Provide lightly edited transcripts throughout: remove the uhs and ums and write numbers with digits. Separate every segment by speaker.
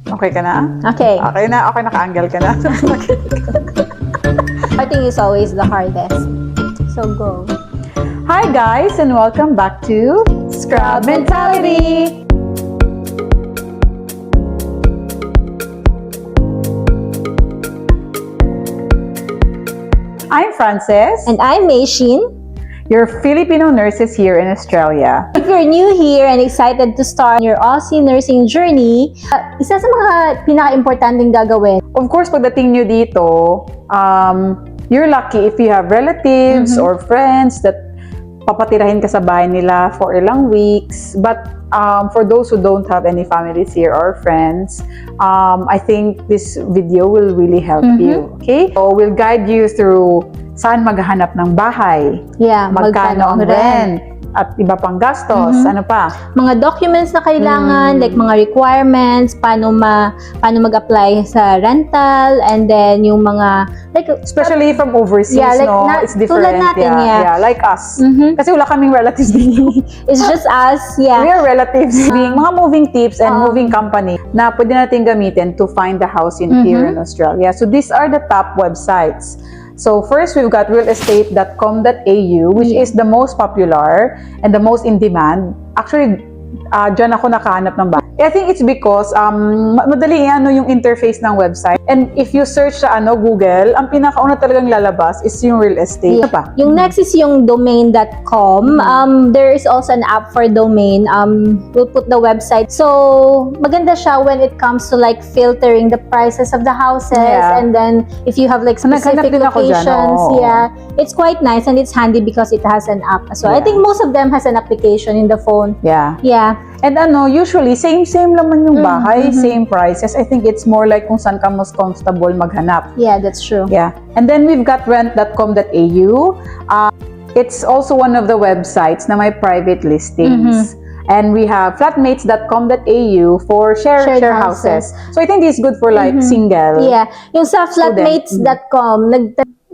Speaker 1: Okay ka na?
Speaker 2: Okay.
Speaker 1: Okay na, naka-angle ka na.
Speaker 2: Starting is always the hardest. So go.
Speaker 1: Hi guys, and welcome back to Scrub Mentality! I'm Frances,
Speaker 2: And I'm Maishin.
Speaker 1: your Filipino nurses here in Australia.
Speaker 2: If you're new here and excited to start your Aussie nursing journey, isa sa mga pinaka-importanting gagawin.
Speaker 1: Of course, pagdating nyo dito, you're lucky if you have relatives or friends that papatirahin ka sa bahay nila for ilang weeks. But for those who don't have any families here or friends, I think this video will really help you. Okay? So, we'll guide you through saan maghahanap ng bahay,
Speaker 2: Yeah,
Speaker 1: magkano ang rent, at iba pang gastos, ano pa?
Speaker 2: Mga documents na kailangan, like mga requirements, paano mag-apply sa rental, and then yung mga, like,
Speaker 1: Especially from overseas,
Speaker 2: Yeah, like
Speaker 1: no?
Speaker 2: na-
Speaker 1: It's different.
Speaker 2: tulad natin, yeah.
Speaker 1: like us.
Speaker 2: Mhm.
Speaker 1: Kasi wala kaming relatives dito.
Speaker 2: it's just us,
Speaker 1: We
Speaker 2: yeah.
Speaker 1: are relatives. Mga moving tips and moving company na pwede natin gamitin to find the house in here in Australia. So these are the top websites. So first, we've got realestate.com.au, which is the most popular and the most in demand. Actually, dyan ako nakahanap ng bahay. I think it's because madali yung interface ng website. And if you search sa Google, ang pinakauna talagang lalabas is yung real estate. Ano pa?
Speaker 2: Yung next is yung domain.com. There is also an app for domain. We'll put the website. So, maganda siya when it comes to like filtering the prices of the houses.
Speaker 1: Yeah.
Speaker 2: And then, if you have like
Speaker 1: Naghanap
Speaker 2: specific
Speaker 1: din ako dyan,
Speaker 2: locations,
Speaker 1: oo.
Speaker 2: yeah, it's quite nice and it's handy because it has an app as well. I
Speaker 1: Yeah.
Speaker 2: think most of them has an application in the phone.
Speaker 1: Yeah.
Speaker 2: Yeah.
Speaker 1: And usually, same laman yung bahay, same prices. I think it's more like kung saan ka mas comfortable maghanap.
Speaker 2: Yeah, that's true.
Speaker 1: Yeah. And then we've got rent.com.au. It's also one of the websites na may private listings. And we have flatmates.com.au for share
Speaker 2: Shared
Speaker 1: houses. So I think this is good for like single.
Speaker 2: Yeah. Yung sa flatmates.com,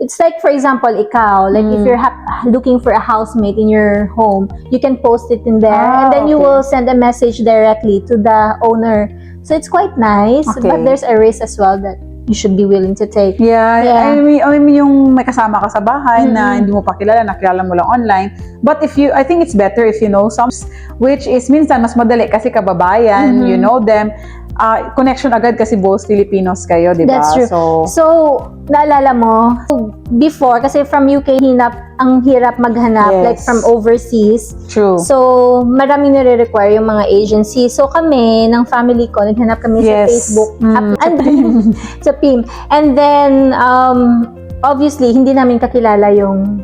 Speaker 2: it's like, for example, ikaw, like if you're looking for a housemate in your home, you can post it in there and then you
Speaker 1: okay.
Speaker 2: will send a message directly to the owner. So it's quite nice,
Speaker 1: Okay.
Speaker 2: but there's a risk as well that you should be willing to take.
Speaker 1: Yeah,
Speaker 2: Yeah.
Speaker 1: I mean yung may kasama ka sa bahay na hindi mo pa kilala, nakilala mo lang online. But I think it's better if you know some, which is minsan mas madali kasi kababayan, you know them. Connection agad kasi both Filipinos kayo, di ba?
Speaker 2: That's true. So, naalala mo, before, kasi from UK, ang hirap maghanap,
Speaker 1: Yes.
Speaker 2: like from overseas.
Speaker 1: True.
Speaker 2: So, maraming nire-require yung mga agency. So, kami, ng family ko, naghanap kami sa
Speaker 1: Yes.
Speaker 2: Facebook.
Speaker 1: Sa
Speaker 2: Sa PIM. And then, obviously, hindi namin kakilala yung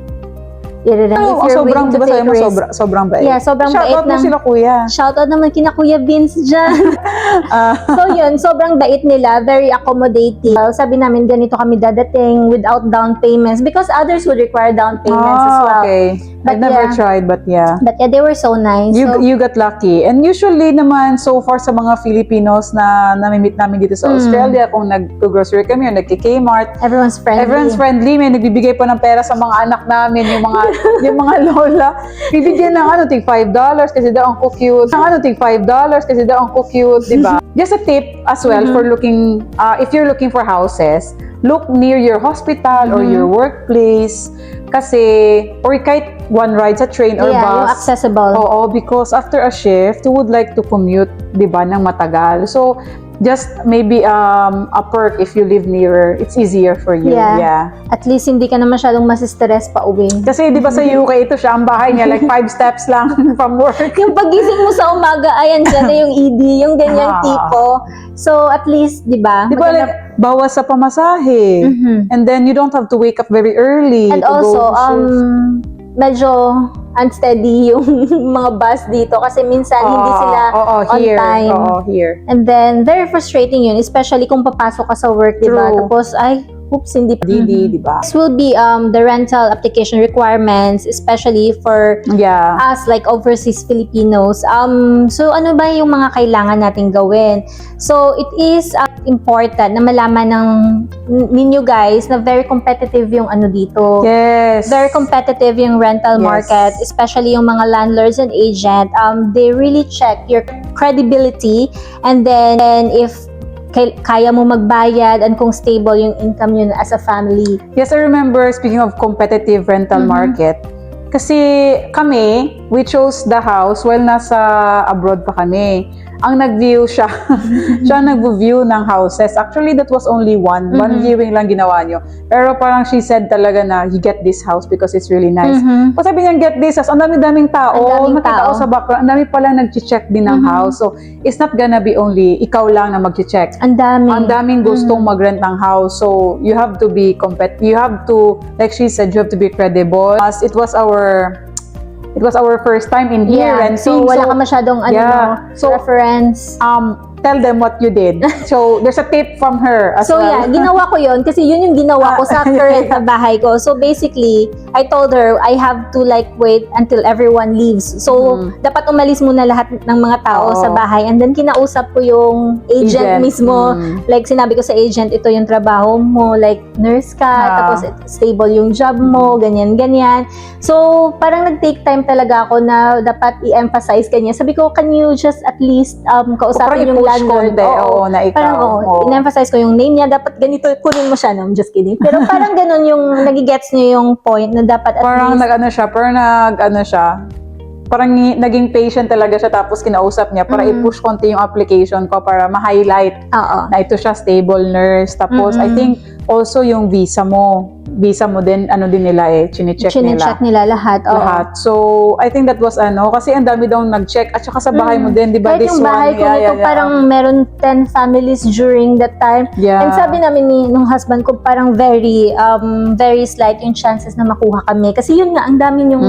Speaker 1: sobrang, di ba sabi mo, sobrang bait.
Speaker 2: Yeah, sobrang bait
Speaker 1: Shoutout mo
Speaker 2: ng-
Speaker 1: sila, kuya.
Speaker 2: Shoutout naman kina Kuya Vince dyan. So yun, sobrang bait nila, very accommodating. Sabi namin, ganito kami dadating without down payments because others would require down payments as well.
Speaker 1: Okay. I
Speaker 2: But
Speaker 1: never
Speaker 2: yeah.
Speaker 1: tried, but yeah.
Speaker 2: But yeah, they were so nice. So,
Speaker 1: You got lucky. And usually naman, so far sa mga Filipinos na nami-meet namin dito sa Australia, kung nag-grocery kami o nag-Kmart,
Speaker 2: everyone's friendly.
Speaker 1: everyone's friendly. May nagbibigay pa ng pera sa mga anak namin, yung mga lola. Bibigyan ng tig $5 kasi daw ang cute. Tig $5 kasi daw ang cute, di ba? Just a tip as well for looking, if you're looking for houses, look near your hospital or your workplace. Kasi, or kahit one ride sa train or
Speaker 2: Yeah, yung
Speaker 1: bus.
Speaker 2: accessible.
Speaker 1: Oo, because after a shift, you would like to commute, di ba, ng matagal. So, just maybe a perk if you live nearer, it's easier for you. Yeah.
Speaker 2: At least hindi ka na masyadong masistress pa uwi.
Speaker 1: Kasi di ba sa UK, ito siya, ang bahay niya, like 5 steps lang from work.
Speaker 2: Yung pagising mo sa umaga, ayan dyan na yung ED, yung ganyang
Speaker 1: Ah.
Speaker 2: tipo. So, at least, di ba?
Speaker 1: Di ba,
Speaker 2: maganda-
Speaker 1: like, bawas sa pamasahe. And then, you don't have to wake up very early
Speaker 2: And
Speaker 1: to go
Speaker 2: also,
Speaker 1: to shift.
Speaker 2: medyo unsteady yung mga bus dito kasi minsan hindi sila on
Speaker 1: here.
Speaker 2: time.
Speaker 1: Here.
Speaker 2: And then, very frustrating yun, especially kung papasok ka sa work, di ba?
Speaker 1: True.
Speaker 2: Tapos, oops, hindi pa.
Speaker 1: Didi, di ba?
Speaker 2: This will be the rental application requirements, especially for
Speaker 1: Yeah.
Speaker 2: us, like overseas Filipinos. So, ano ba yung mga kailangan natin gawin? So, it is important na malaman ninyo guys na very competitive yung dito.
Speaker 1: Yes.
Speaker 2: Very competitive yung rental
Speaker 1: Yes.
Speaker 2: market, especially yung mga landlords and agent. They really check your credibility, and then if kaya mo magbayad and kung stable yung income yun as a family.
Speaker 1: Yes, I remember, speaking of competitive rental market, kasi kami, we chose the house while nasa abroad pa kami. Ang nag-view siya, siya nag-view ng houses. Actually, that was only one viewing lang ginawa niyo. Pero parang she said talaga na, you get this house because it's really nice. Pag sabi niya, get this house, ang dami-daming tao.
Speaker 2: Ang daming
Speaker 1: Nakita
Speaker 2: tao.
Speaker 1: ko sa background, ang dami palang nag-check din ng house. So, it's not gonna be only ikaw lang na mag-check.
Speaker 2: Ang dami.
Speaker 1: Ang daming gustong mag-rent ng house. So, you have to be you have to, like she said, you have to be credible. As it was our first time in here renting.
Speaker 2: So, wala ka masyadong reference.
Speaker 1: Tell them what you did. So, there's a tip from her as
Speaker 2: So
Speaker 1: well.
Speaker 2: yeah, ginawa ko yon kasi yun yung ginawa ko sa current na bahay ko. So basically, I told her I have to like wait until everyone leaves. So dapat umalis muna lahat ng mga tao sa bahay, and then kinausap ko yung agent mismo. Like sinabi ko sa agent, ito yung trabaho mo, like nurse ka, tapos stable yung job mo, ganyan. So parang nag-take time talaga ako na dapat i-emphasize kanya. Sabi ko, can you just at least kausapin yung landlord?
Speaker 1: Na ikaw.
Speaker 2: Parang in-emphasize ko yung name niya, dapat ganito, kunin mo siya. No, I'm just kidding. Pero parang ganun yung, nagigets niyo yung point na dapat at
Speaker 1: Parang
Speaker 2: least.
Speaker 1: parang naging patient talaga siya, tapos kinausap niya para i-push konti yung application ko para ma-highlight na ito siya, stable nurse. Tapos I think also yung visa mo din, chinecheck
Speaker 2: nila lahat.
Speaker 1: So I think that was kasi ang dami daw nag-check, at saka sa bahay mo din, di ba?
Speaker 2: Kahit yung bahay ko nito, parang meron 10 families during that time. And sabi namin nung husband ko, parang very slight yung chances na makuha kami. Kasi yun nga, ang dami yung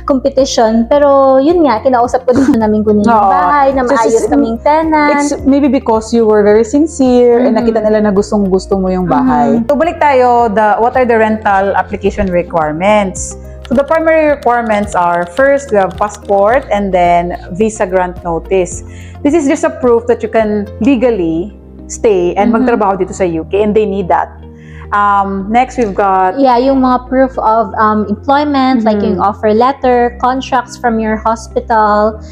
Speaker 2: competition. Pero yun nga, kinausap ko din namin kunin yung bahay, na maayos kaming tenant.
Speaker 1: It's maybe because you were very sincere and nakita nila na gustong-gusto mo yung bahay. So balik tayo, what are the rental application requirements? So the primary requirements are, first, we have passport and then visa grant notice. This is just a proof that you can legally stay and magtrabaho dito sa UK, and they need that. Next, we've got
Speaker 2: yung mga proof of employment, like yung offer letter, contracts from your hospital,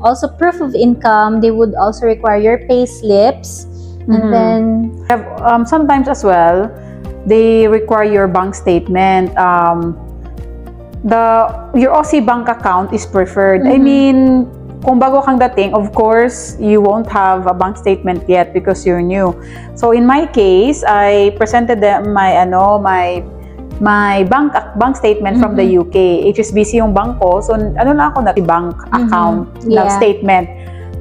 Speaker 2: also proof of income. They would also require your pay slips, and then
Speaker 1: sometimes as well, they require your bank statement. Your Aussie bank account is preferred. I mean, kung bago kang dating, of course, you won't have a bank statement yet because you're new. So in my case, I presented them my bank statement from the UK. HSBC yung bank ko. So lang ako na bank account na statement.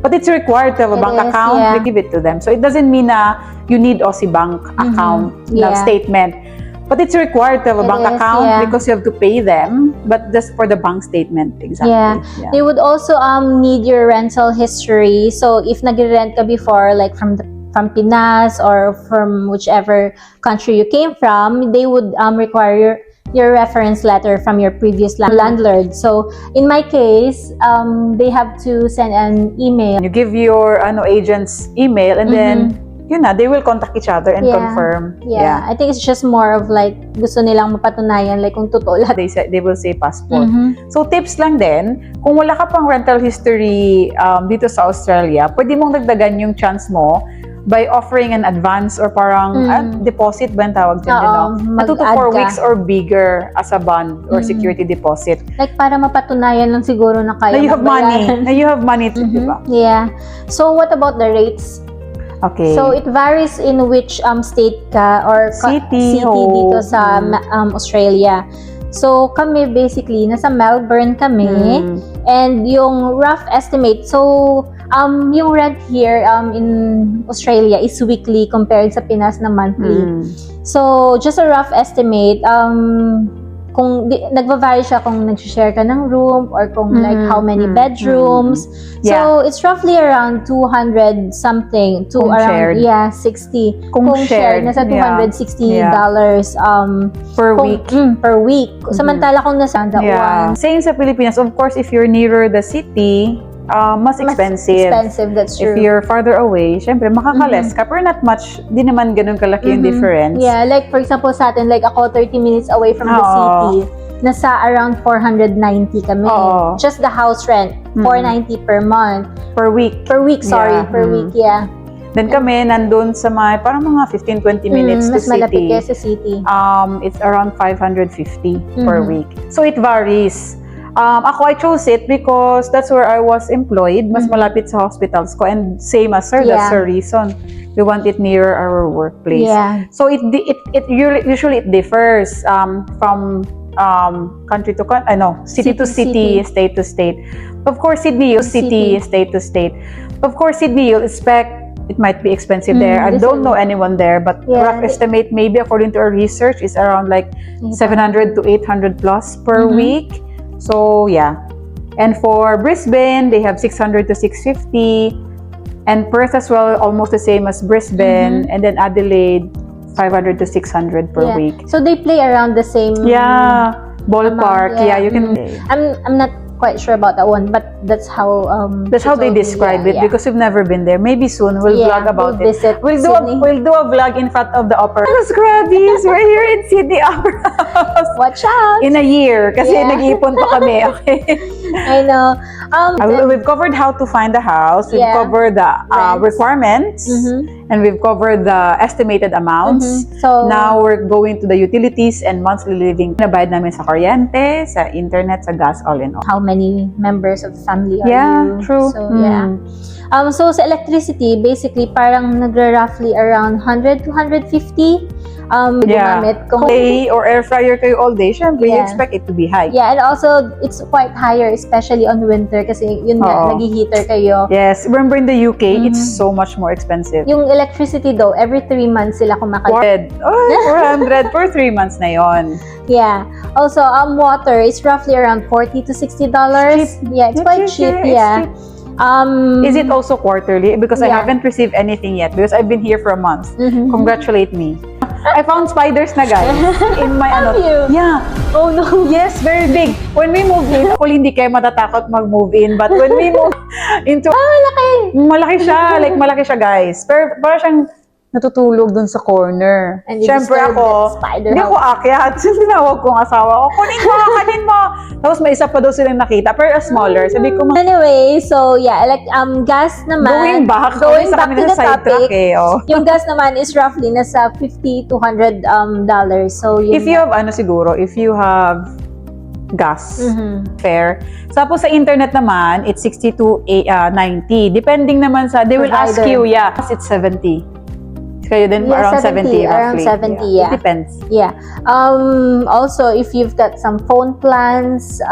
Speaker 1: But it's required to have a bank account. We give it to them. So it doesn't mean na you need Aussie bank account na statement. But it's required to have a bank account because you have to pay them. But just for the bank statement, exactly.
Speaker 2: They would also need your rental history. So if nag-rent ka before, like from Pinas or from whichever country you came from, they would require your reference letter from your previous landlord. So in my case, they have to send an email.
Speaker 1: You give your agent's email, and then they will contact each other and confirm.
Speaker 2: I think it's just more of like gusto nilang mapatunayan like kung totoo lahat.
Speaker 1: They will say passport. So tips lang din, kung wala ka pang rental history dito sa Australia, pwede mong dagdagan yung chance mo by offering an advance or parang deposit ba ang tawag dyan? 2 to 4 weeks or bigger as a bond or security deposit.
Speaker 2: Like para mapatunayan lang siguro na kaya
Speaker 1: na you have money. Diba?
Speaker 2: Yeah. So what about the rates?
Speaker 1: Okay.
Speaker 2: So it varies in which state ka or city dito sa Australia. So kami basically nasa Melbourne kami, and yung rough estimate, so yung rent here in Australia is weekly compared sa Pinas na monthly. So just a rough estimate, kung nagva-vary siya kung nag-share ka ng room or kung like how many bedrooms. So it's roughly around 200 something to
Speaker 1: kung
Speaker 2: around
Speaker 1: shared.
Speaker 2: 60.
Speaker 1: Kung shared,
Speaker 2: nasa $260
Speaker 1: per week.
Speaker 2: Per week. Samantala kung nasa one.
Speaker 1: Same sa Pilipinas, of course, if you're nearer the city, mas expensive.
Speaker 2: That's true.
Speaker 1: If you're farther away, syempre makaka-less ka, pero not much, di naman ganun kalaki yung difference.
Speaker 2: Yeah, like for example sa atin, like ako 30 minutes away from the city, nasa around 490 kami. Just the house rent, $490 per month.
Speaker 1: Per week.
Speaker 2: Per week, sorry. Per week,
Speaker 1: Then kami, nandun sa parang mga 15-20 minutes to
Speaker 2: mas malapit
Speaker 1: city.
Speaker 2: kayo sa city.
Speaker 1: It's around 550 per week. So it varies. Ako, I chose it because that's where I was employed. Mas malapit sa hospitals ko. And same as her, that's her reason. We want it nearer our workplace.
Speaker 2: Yeah.
Speaker 1: So it usually it differs from country to city to city, state to state. Of course, Sydney, city, state to state. Of course, Sydney, you'll expect it might be expensive there. I don't know anyone there, but rough estimate, maybe according to our research, is around like 700 to 800 plus per week. So yeah. And for Brisbane, they have 600 to 650. And Perth as well, almost the same as Brisbane. And then Adelaide, 500 to 600 per week.
Speaker 2: So they play around the same
Speaker 1: ballpark.
Speaker 2: amount,
Speaker 1: Yeah, you can.
Speaker 2: I'm not quite sure about that one, but that's how
Speaker 1: they describe it because we've never been there. Maybe soon we'll vlog about
Speaker 2: we'll
Speaker 1: it.
Speaker 2: visit
Speaker 1: We'll
Speaker 2: Sydney.
Speaker 1: do a vlog in front of the opera. Scrubbies, we're here in Sydney Opera House.
Speaker 2: Watch out!
Speaker 1: In a year, kasi nag-iipon pa kami. Okay.
Speaker 2: I know.
Speaker 1: We've covered how to find the house. We've covered the requirements, and we've covered the estimated amounts.
Speaker 2: So
Speaker 1: now we're going to the utilities and monthly living. Nabayad namin sa kuryente, sa internet, sa gas, all in all.
Speaker 2: how many members of the family are you?
Speaker 1: True.
Speaker 2: So so sa electricity, basically parang nagra-roughly around 100 to 150 gumamit kung
Speaker 1: day or air fryer kayo all day, syempre you expect it to be high.
Speaker 2: and also it's quite higher especially on winter kasi yun nga nag-heater kayo.
Speaker 1: Yes, remember in the UK, it's so much more expensive.
Speaker 2: Yung electricity though, every 3 months sila kumakal.
Speaker 1: 400 per 3 months na yon.
Speaker 2: Yeah. Also, water is roughly around $40 to $60. Yeah, it's quite cheap.
Speaker 1: It's cheap. Is it also quarterly? Because I haven't received anything yet because I've been here for a month. Congratulate me. I found spiders na guys in my
Speaker 2: you?
Speaker 1: Yeah.
Speaker 2: Oh no.
Speaker 1: Yes, very big. When we moved in, ako hindi kayo matatakot mag-move in. But when we moved into...
Speaker 2: malaki!
Speaker 1: Malaki siya. Like, malaki siya, guys. Pero parang siyang natutulog dun sa corner.
Speaker 2: And you
Speaker 1: Siyempre
Speaker 2: disturbed
Speaker 1: ako,
Speaker 2: that spider
Speaker 1: hindi ako akyat. Tinawag ko ang asawa ko, kunin mo. Tapos may isa pa daw silang nakita, pero smaller. Sabi ko,
Speaker 2: Anyway, so yeah, gas naman.
Speaker 1: going back
Speaker 2: Going
Speaker 1: sa
Speaker 2: back
Speaker 1: kami
Speaker 2: to
Speaker 1: na
Speaker 2: the
Speaker 1: sidetrack
Speaker 2: topic.
Speaker 1: oh.
Speaker 2: Yung gas naman is roughly nasa $50 to $100 dollars. So
Speaker 1: If you have, if you have gas, fair. Tapos sa internet naman, it's 60 to 90. Depending naman sa, they will ask you, it's 70. Kayo din around 70
Speaker 2: around
Speaker 1: roughly.
Speaker 2: 70, yeah.
Speaker 1: It depends.
Speaker 2: Yeah. Also, if you've got some phone plans,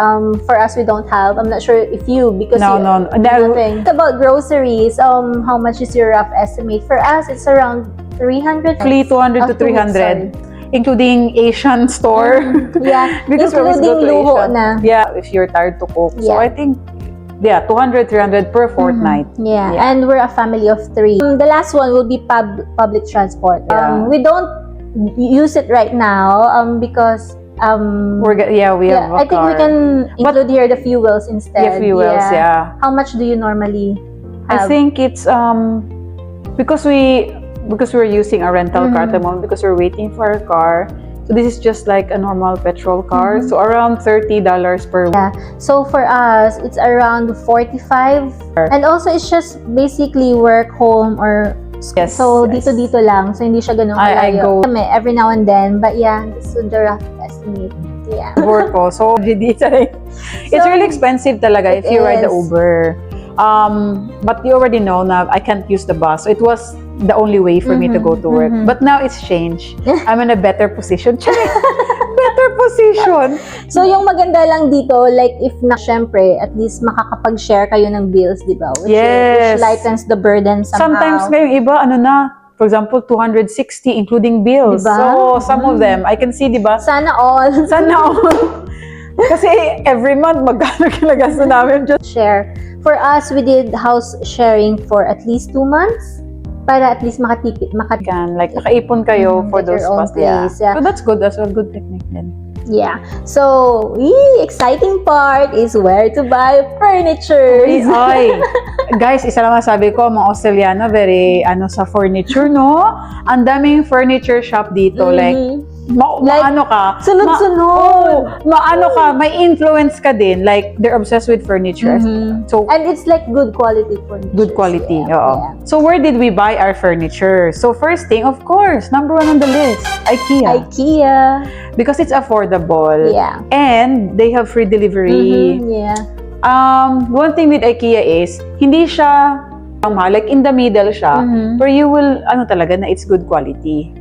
Speaker 2: for us we don't have. I'm not sure if you because
Speaker 1: No.
Speaker 2: nothing. About groceries, how much is your rough estimate? For us, it's around 300.
Speaker 1: Roughly 200 to 300. Including Asian store.
Speaker 2: Yeah.
Speaker 1: Because we always go to
Speaker 2: Including luho
Speaker 1: Asian.
Speaker 2: na.
Speaker 1: Yeah, if you're tired to cook. So
Speaker 2: Yeah.
Speaker 1: I think 200, 300 per fortnight.
Speaker 2: Yeah, and we're a family of 3. The last one will be public transport. We don't use it right now because
Speaker 1: we have a
Speaker 2: I think
Speaker 1: car.
Speaker 2: we can include here the fuels instead.
Speaker 1: Yeah, fuels, yeah.
Speaker 2: How much do you normally
Speaker 1: I
Speaker 2: have?
Speaker 1: think it's because we're using a rental car at the moment because we're waiting for our car. So this is just like a normal petrol car. So around $30 per week.
Speaker 2: So for us, it's around 45. And also it's just basically work, home, or
Speaker 1: Yes.
Speaker 2: so dito lang. So hindi siya ganun
Speaker 1: I
Speaker 2: kalayo.
Speaker 1: go-
Speaker 2: Kami, every now and then. But yeah, this is the rough estimate. Yeah.
Speaker 1: Work ko. So it's really expensive talaga if you ride the Uber. But you already know na I can't use the bus. So it was the only way for me to go to work. But now it's changed. I'm in a better position. Better position.
Speaker 2: So yung maganda lang dito, like if syempre, at least makakapag-share kayo ng bills, di ba? Which lightens the burden somehow.
Speaker 1: Sometimes ngayong iba, for example, 260 including bills.
Speaker 2: Diba?
Speaker 1: So some of them, I can see, di ba?
Speaker 2: Sana all.
Speaker 1: Sana all. Kasi every month, magkano kinagasto namin.
Speaker 2: Share. For us, we did house sharing for at least 2 months para at least makatipid.
Speaker 1: Like, nakaipon kayo for
Speaker 2: get
Speaker 1: those
Speaker 2: your own
Speaker 1: past. Yeah.
Speaker 2: place, yeah.
Speaker 1: So that's good. That's a good technique then.
Speaker 2: Yeah. So, exciting part is where to buy furniture.
Speaker 1: Ay, guys, isa lang masabi ko, mga Australiano, very, sa furniture, no? Ang daming furniture shop dito. Like, maano ka.
Speaker 2: Sunod-sunod.
Speaker 1: Maano ka, may influence ka din. Like, they're obsessed with furniture. So,
Speaker 2: And it's like good quality furniture.
Speaker 1: good quality.
Speaker 2: Yeah.
Speaker 1: Oo. So, where did we buy our furniture? So, first thing, of course, number 1 on the list, IKEA.
Speaker 2: IKEA.
Speaker 1: Because it's affordable.
Speaker 2: Yeah.
Speaker 1: And they have free delivery.
Speaker 2: Yeah.
Speaker 1: One thing with IKEA is, hindi siya mahal. Like, in the middle siya. Where you will, talaga, na it's good quality.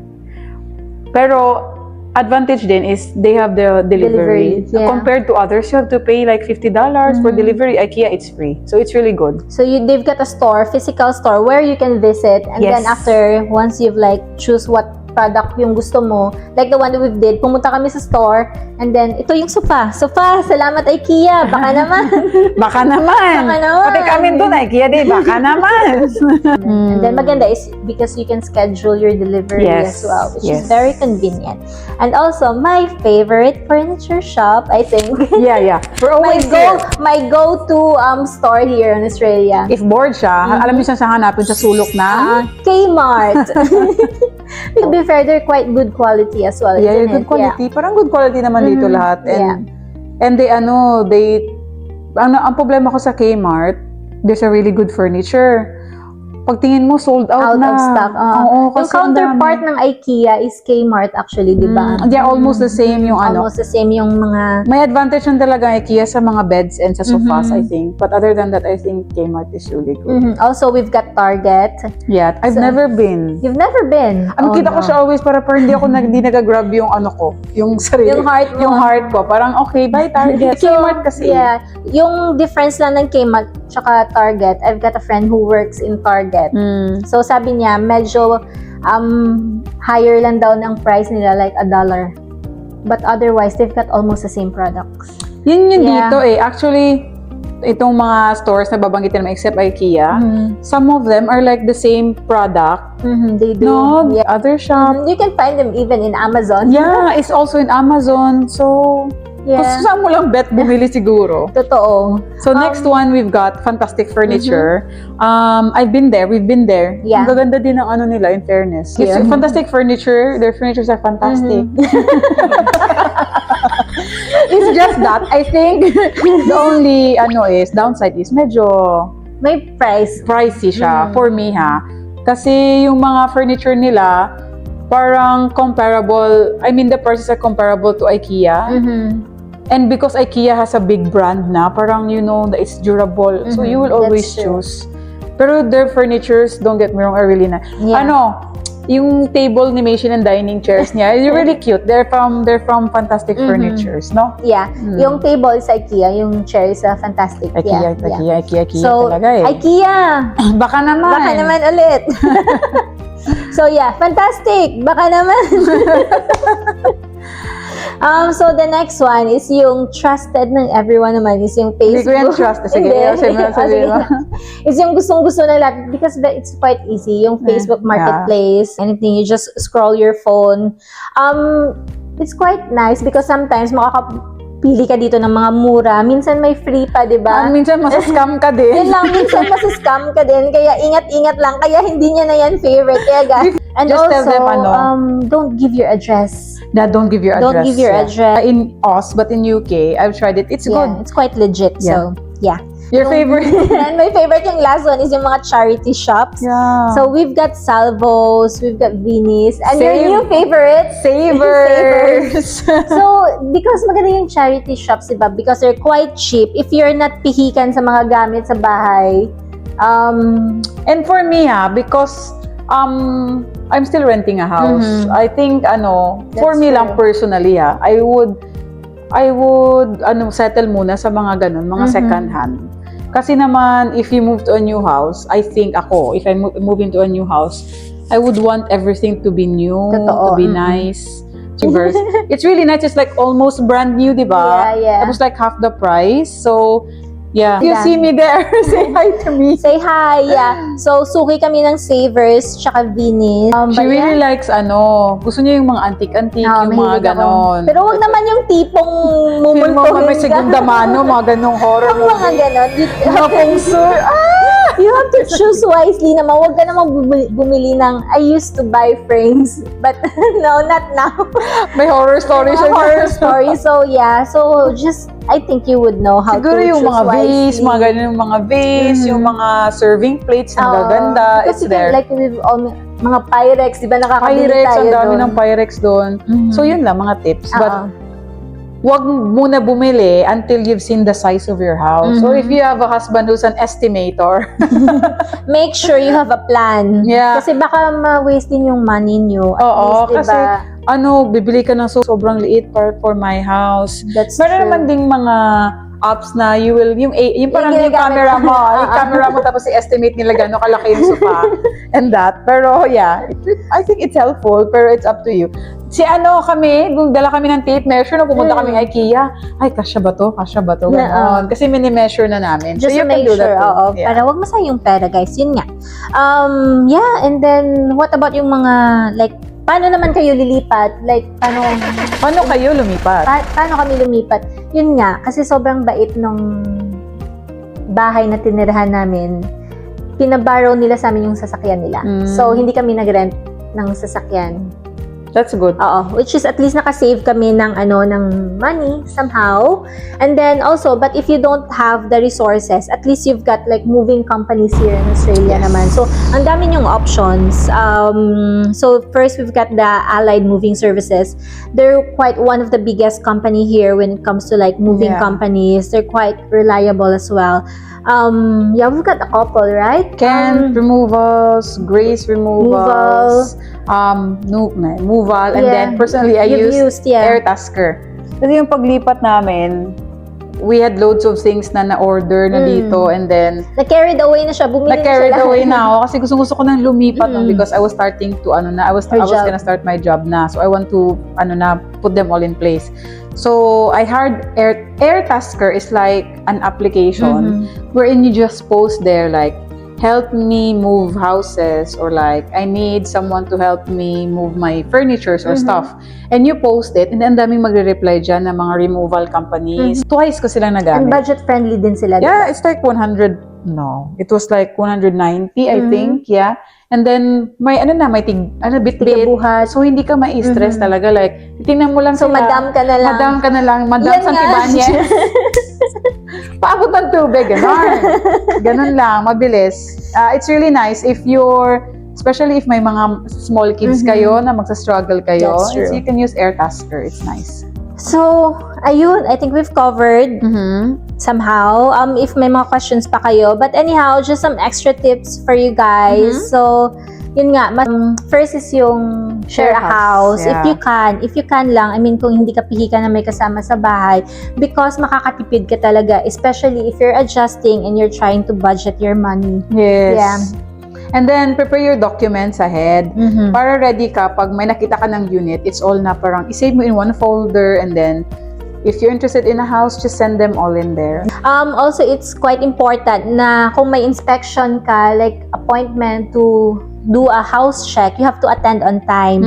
Speaker 1: Pero, advantage din is they have the delivery.
Speaker 2: Yeah.
Speaker 1: Compared to others, you have to pay like $50 for delivery. IKEA, it's free. So, it's really good.
Speaker 2: So they've got a store, physical store, where you can visit. And
Speaker 1: Yes.
Speaker 2: then after, once you've like choose what product yung gusto mo, like the one that we did, pumunta kami sa store, and then, ito yung sofa. Sofa, salamat IKEA, baka naman.
Speaker 1: Baka naman.
Speaker 2: Baka naman.
Speaker 1: Pati kami doon, IKEA din. Baka naman.
Speaker 2: And then maganda is because you can schedule your delivery
Speaker 1: Yes,
Speaker 2: as well, which
Speaker 1: yes.
Speaker 2: is very convenient. And also, my favorite furniture shop, I think,
Speaker 1: Yeah. We're
Speaker 2: my
Speaker 1: always here.
Speaker 2: go-to store here in Australia.
Speaker 1: If bored siya, alam niyo saan hanapin sa sulok na?
Speaker 2: Kmart. To be fair, they're quite good quality as well.
Speaker 1: Yeah,
Speaker 2: isn't
Speaker 1: good
Speaker 2: it?
Speaker 1: quality. Parang good quality naman dito lahat. And,
Speaker 2: Yeah.
Speaker 1: and ang problema ko sa Kmart, there's a really good furniture. Pagtingin mo, sold out
Speaker 2: Out
Speaker 1: na.
Speaker 2: of stock.
Speaker 1: Oo,
Speaker 2: Yung
Speaker 1: kasi ang
Speaker 2: counterpart
Speaker 1: dami.
Speaker 2: ng IKEA is Kmart actually, di ba?
Speaker 1: Yeah, almost the same yung
Speaker 2: Almost the same yung mga...
Speaker 1: May advantage na talaga ang IKEA sa mga beds and sa sofas, I think. But other than that, I think Kmart is really good.
Speaker 2: Also, we've got Target.
Speaker 1: Yeah, I've never been.
Speaker 2: You've never been?
Speaker 1: Ang kita ko siya always para hindi ako hindi nag-grab yung yung sarili.
Speaker 2: Yung heart mo.
Speaker 1: Yung heart ko. Parang, okay, bye Target. Kmart kasi.
Speaker 2: Yeah. Yung difference lang ng Kmart tsaka Target, I've got a friend who works in Target. So, sabi niya, medyo higher lang daw ng price nila, like $1. But otherwise, they've got almost the same products.
Speaker 1: Yun
Speaker 2: Yeah.
Speaker 1: dito eh. Actually, itong mga stores na babanggitin naman except IKEA, some of them are like the same product.
Speaker 2: They do.
Speaker 1: No,
Speaker 2: Yeah.
Speaker 1: other shop.
Speaker 2: You can find them even in Amazon.
Speaker 1: Yeah, it's also in Amazon. So,
Speaker 2: Yeah.
Speaker 1: kung saan mo lang bet bumili siguro.
Speaker 2: Totoo.
Speaker 1: So, next one, we've got Fantastic Furniture. I've been there. We've been there.
Speaker 2: Yeah.
Speaker 1: Ang gaganda din ng nila, in fairness. It's
Speaker 2: Yeah.
Speaker 1: Fantastic Furniture. Their furnitures are fantastic. It's just that, I think, the only, downside is medyo
Speaker 2: May price.
Speaker 1: pricey siya for me, ha. Kasi yung mga furniture nila, parang comparable, the prices are comparable to IKEA. And because IKEA has a big brand na, parang that it's durable. So you will always
Speaker 2: That's true.
Speaker 1: choose. Pero their furnitures, don't get me wrong, are really nice.
Speaker 2: Yeah.
Speaker 1: Yung table ni Mason and dining chairs niya, they're really cute. They're from Fantastic Furnitures, no?
Speaker 2: Yeah. Yung table is IKEA, yung chair is fantastic.
Speaker 1: IKEA
Speaker 2: So,
Speaker 1: talaga eh.
Speaker 2: IKEA!
Speaker 1: Baka naman.
Speaker 2: Baka naman ulit. So yeah, fantastic! Baka naman. So the next one is yung trusted ng everyone naman is yung Facebook.
Speaker 1: Hindi ko yan trust. Sige, sabihin mo.
Speaker 2: It's yung gustong-gusto na lahat because it's quite easy. Yung Facebook Marketplace, anything, you just scroll your phone. It's quite nice because sometimes makakapili ka dito ng mga mura. Minsan may free pa, di ba?
Speaker 1: Minsan masascam ka din.
Speaker 2: Yun lang, minsan masascam ka din. Kaya ingat-ingat lang. Kaya hindi niya na yan favorite. Kaya and
Speaker 1: Just
Speaker 2: also,
Speaker 1: tell them,
Speaker 2: don't give your address.
Speaker 1: Don't give your address.
Speaker 2: Don't give your address.
Speaker 1: In Oz, but in UK, I've tried it. It's
Speaker 2: Yeah,
Speaker 1: good.
Speaker 2: it's quite legit. So, yeah.
Speaker 1: Your favorite?
Speaker 2: And my favorite yung last one is yung mga charity shops.
Speaker 1: Yeah.
Speaker 2: So, we've got Salvos, we've got Vinny's, and your
Speaker 1: Save-
Speaker 2: new favorite,
Speaker 1: Savers.
Speaker 2: So, because maganda yung charity shops, diba? Because they're quite cheap. If you're not pihikan sa mga gamit sa bahay,
Speaker 1: And for me, because I'm still renting a house. I think for me lang personally, I would settle muna sa mga ganun, mga second hand. Kasi naman if you move to a new house, I think if I move into a new house, I would want everything to be new,
Speaker 2: Totoo.
Speaker 1: to be nice. It's really nice. It's like almost brand new, di ba?
Speaker 2: Yeah.
Speaker 1: It was like half the price. So, yeah. If you
Speaker 2: Yeah.
Speaker 1: see me there, say hi to me.
Speaker 2: say hi, yeah. So, suki kami ng Savers, tsaka Vinny's.
Speaker 1: She really likes, gusto niya yung mga antique-antique, yung mga
Speaker 2: mahilig ako.
Speaker 1: ganon.
Speaker 2: Pero wag naman yung tipong mumultuhin
Speaker 1: May
Speaker 2: ka.
Speaker 1: segunda mano, mga ganong horror
Speaker 2: Ang mga ganon.
Speaker 1: Mga feng shui.
Speaker 2: You have to choose wisely naman. Huwag ka naman bumili ng, I used to buy frames, but no, not now.
Speaker 1: May horror story siya.
Speaker 2: Horror story. So, yeah. So, just, I think you would know how
Speaker 1: Siguro
Speaker 2: to
Speaker 1: yung
Speaker 2: choose
Speaker 1: mga vase,
Speaker 2: wisely.
Speaker 1: mga ganun yung mga vase, yung mga serving plates na gaganda,
Speaker 2: Because
Speaker 1: it's
Speaker 2: you can,
Speaker 1: there.
Speaker 2: like, with all, mga Pyrex, di ba nakakabili
Speaker 1: Pyrex,
Speaker 2: tayo
Speaker 1: ang dami
Speaker 2: doon?
Speaker 1: ng Pyrex doon. So yun lang, mga tips. But
Speaker 2: Oo.
Speaker 1: wag muna bumili until you've seen the size of your house. So if you have a husband who's an estimator,
Speaker 2: Make sure you have a plan.
Speaker 1: Yeah.
Speaker 2: Kasi baka ma-waste din yung money nyo. At
Speaker 1: Oo,
Speaker 2: least,
Speaker 1: kasi
Speaker 2: diba?
Speaker 1: bibili ka ng sobrang liit for my house.
Speaker 2: That's
Speaker 1: Meron
Speaker 2: true.
Speaker 1: naman ding mga apps na yung parang yung
Speaker 2: ginagamit
Speaker 1: camera
Speaker 2: mo.
Speaker 1: mo, yung camera mo tapos i-estimate nila gano'ng kalaki yung sofa and that. Pero yeah, I think it's helpful, pero it's up to you. Kami, dala kami ng tape measure na pumunta kami ng IKEA. Ay, kasya ba to? Ganon. Kasi mini-measure na namin.
Speaker 2: Just
Speaker 1: so you
Speaker 2: to
Speaker 1: can
Speaker 2: make
Speaker 1: do
Speaker 2: sure,
Speaker 1: that too.
Speaker 2: oo.
Speaker 1: Yeah.
Speaker 2: Para wag masayang yung pera, guys. Yun nga. Yeah, and then, what about yung mga, like, paano naman kayo lilipat? Like,
Speaker 1: Paano kayo lumipat?
Speaker 2: paano kami lumipat? Yun nga, kasi sobrang bait nung bahay na tinirahan namin. Pinaborrow nila sa amin yung sasakyan nila. So, hindi kami nag-rent ng sasakyan.
Speaker 1: That's good.
Speaker 2: Oo, which is at least nakasave kami ng money somehow. And then also, but if you don't have the resources, at least you've got like moving companies here in Australia
Speaker 1: Yes.
Speaker 2: naman. So, ang dami yung options. So first we've got the Allied Moving Services. They're quite one of the biggest company here when it comes to like moving
Speaker 1: Yeah.
Speaker 2: companies. They're quite reliable as well. Yeah, we've got a couple, right?
Speaker 1: Can removals, Grace removals, Moval, and
Speaker 2: Yeah.
Speaker 1: then personally I
Speaker 2: You've
Speaker 1: used
Speaker 2: used, yeah.
Speaker 1: Airtasker. Kasi yung paglipat namin, we had loads of things na na-order na dito, and then
Speaker 2: Na-carried away na siya. Bumili na siya
Speaker 1: na-carried
Speaker 2: lahat.
Speaker 1: away na ako kasi gusto ko nang lumipat because I was starting to I was
Speaker 2: Your job.
Speaker 1: gonna start my job na. So I want to put them all in place. So I hired Airtasker is like an application wherein you just post there like help me move houses, or like I need someone to help me move my furnitures or stuff. And you post it, and then ang daming magre-reply dyan ng mga removal companies. Twice ko silang
Speaker 2: And
Speaker 1: nagamit.
Speaker 2: budget-friendly din sila.
Speaker 1: Yeah, it's like 100, no. It was like 190, I think, yeah. And then, may bit-bit.
Speaker 2: Tigabuhat.
Speaker 1: So, hindi ka ma-stress talaga. Like, titingnan mo lang
Speaker 2: So,
Speaker 1: sila.
Speaker 2: madam ka na lang.
Speaker 1: Madam
Speaker 2: Yan nga.
Speaker 1: Santibanyes. Paabot ng tubig, ganon lang, mabilis. It's really nice if especially if may mga small kids kayo na magsa-struggle kayo,
Speaker 2: That's true.
Speaker 1: you can use Airtasker. It's nice.
Speaker 2: So, ayun, I think we've covered somehow. If may mga questions pa kayo. But anyhow, just some extra tips for you guys. So, yun nga, first is yung share a house.
Speaker 1: Yeah.
Speaker 2: If you can lang, I mean, kung hindi ka pihika na may kasama sa bahay, because makakatipid ka talaga, especially if you're adjusting and you're trying to budget your money.
Speaker 1: Yes.
Speaker 2: Yeah.
Speaker 1: And then, prepare your documents ahead. Para ready ka, pag may nakita ka ng unit, it's all na parang isave mo in one folder, and then, if you're interested in a house, just send them all in there.
Speaker 2: Also, it's quite important na kung may inspection ka, like appointment to do a house check, you have to attend on time.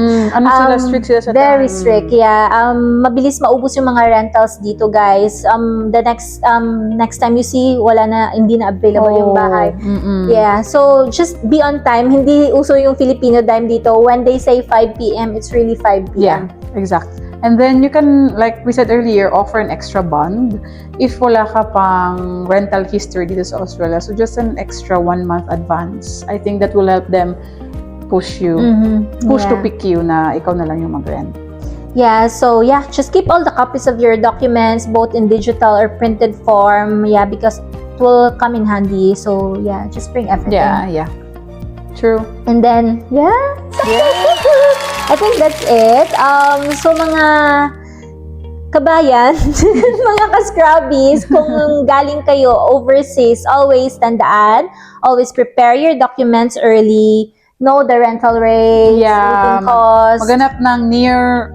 Speaker 1: Strict sila sa
Speaker 2: Very
Speaker 1: time?
Speaker 2: strict, yeah. Mabilis maubos yung mga rentals dito, guys. The next time you see, hindi na available yung bahay. Yeah, so just be on time. Hindi uso yung Filipino dime dito. When they say 5 p.m., it's really 5
Speaker 1: Yeah,
Speaker 2: p.m.
Speaker 1: exactly. And then you can, like we said earlier, offer an extra bond if wala ka pang rental history dito sa Australia. So just an extra 1 month advance. I think that will help them push to pick you na ikaw na lang yung mag-rent.
Speaker 2: Yeah, so yeah, just keep all the copies of your documents, both in digital or printed form. Yeah, because it will come in handy. So yeah, just bring everything.
Speaker 1: Yeah. True.
Speaker 2: And then, I think that's it. So mga kabayan, mga ka-scrubbies, kung galing kayo overseas, always tandaan, always prepare your documents early, know the rental rates, living costs.
Speaker 1: Maghanap ng near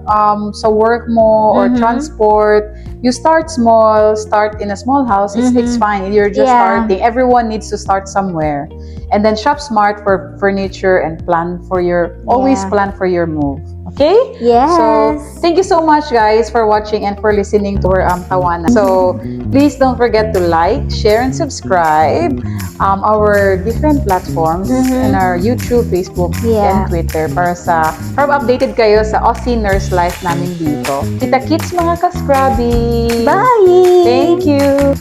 Speaker 1: sa work mo or transport. You start small, start in a small house, it's fine. You're just starting. Everyone needs to start somewhere. And then shop smart for furniture and always plan for your move. Okay?
Speaker 2: Yes.
Speaker 1: So, thank you so much guys for watching and for listening to our tawanan. So, please don't forget to like, share, and subscribe our different platforms and our YouTube, Facebook, and
Speaker 2: Yeah.
Speaker 1: Twitter para updated kayo sa Aussie Nurse Life namin dito. Kita-kits mga ka-Scrubby!
Speaker 2: Bye!
Speaker 1: Thank you!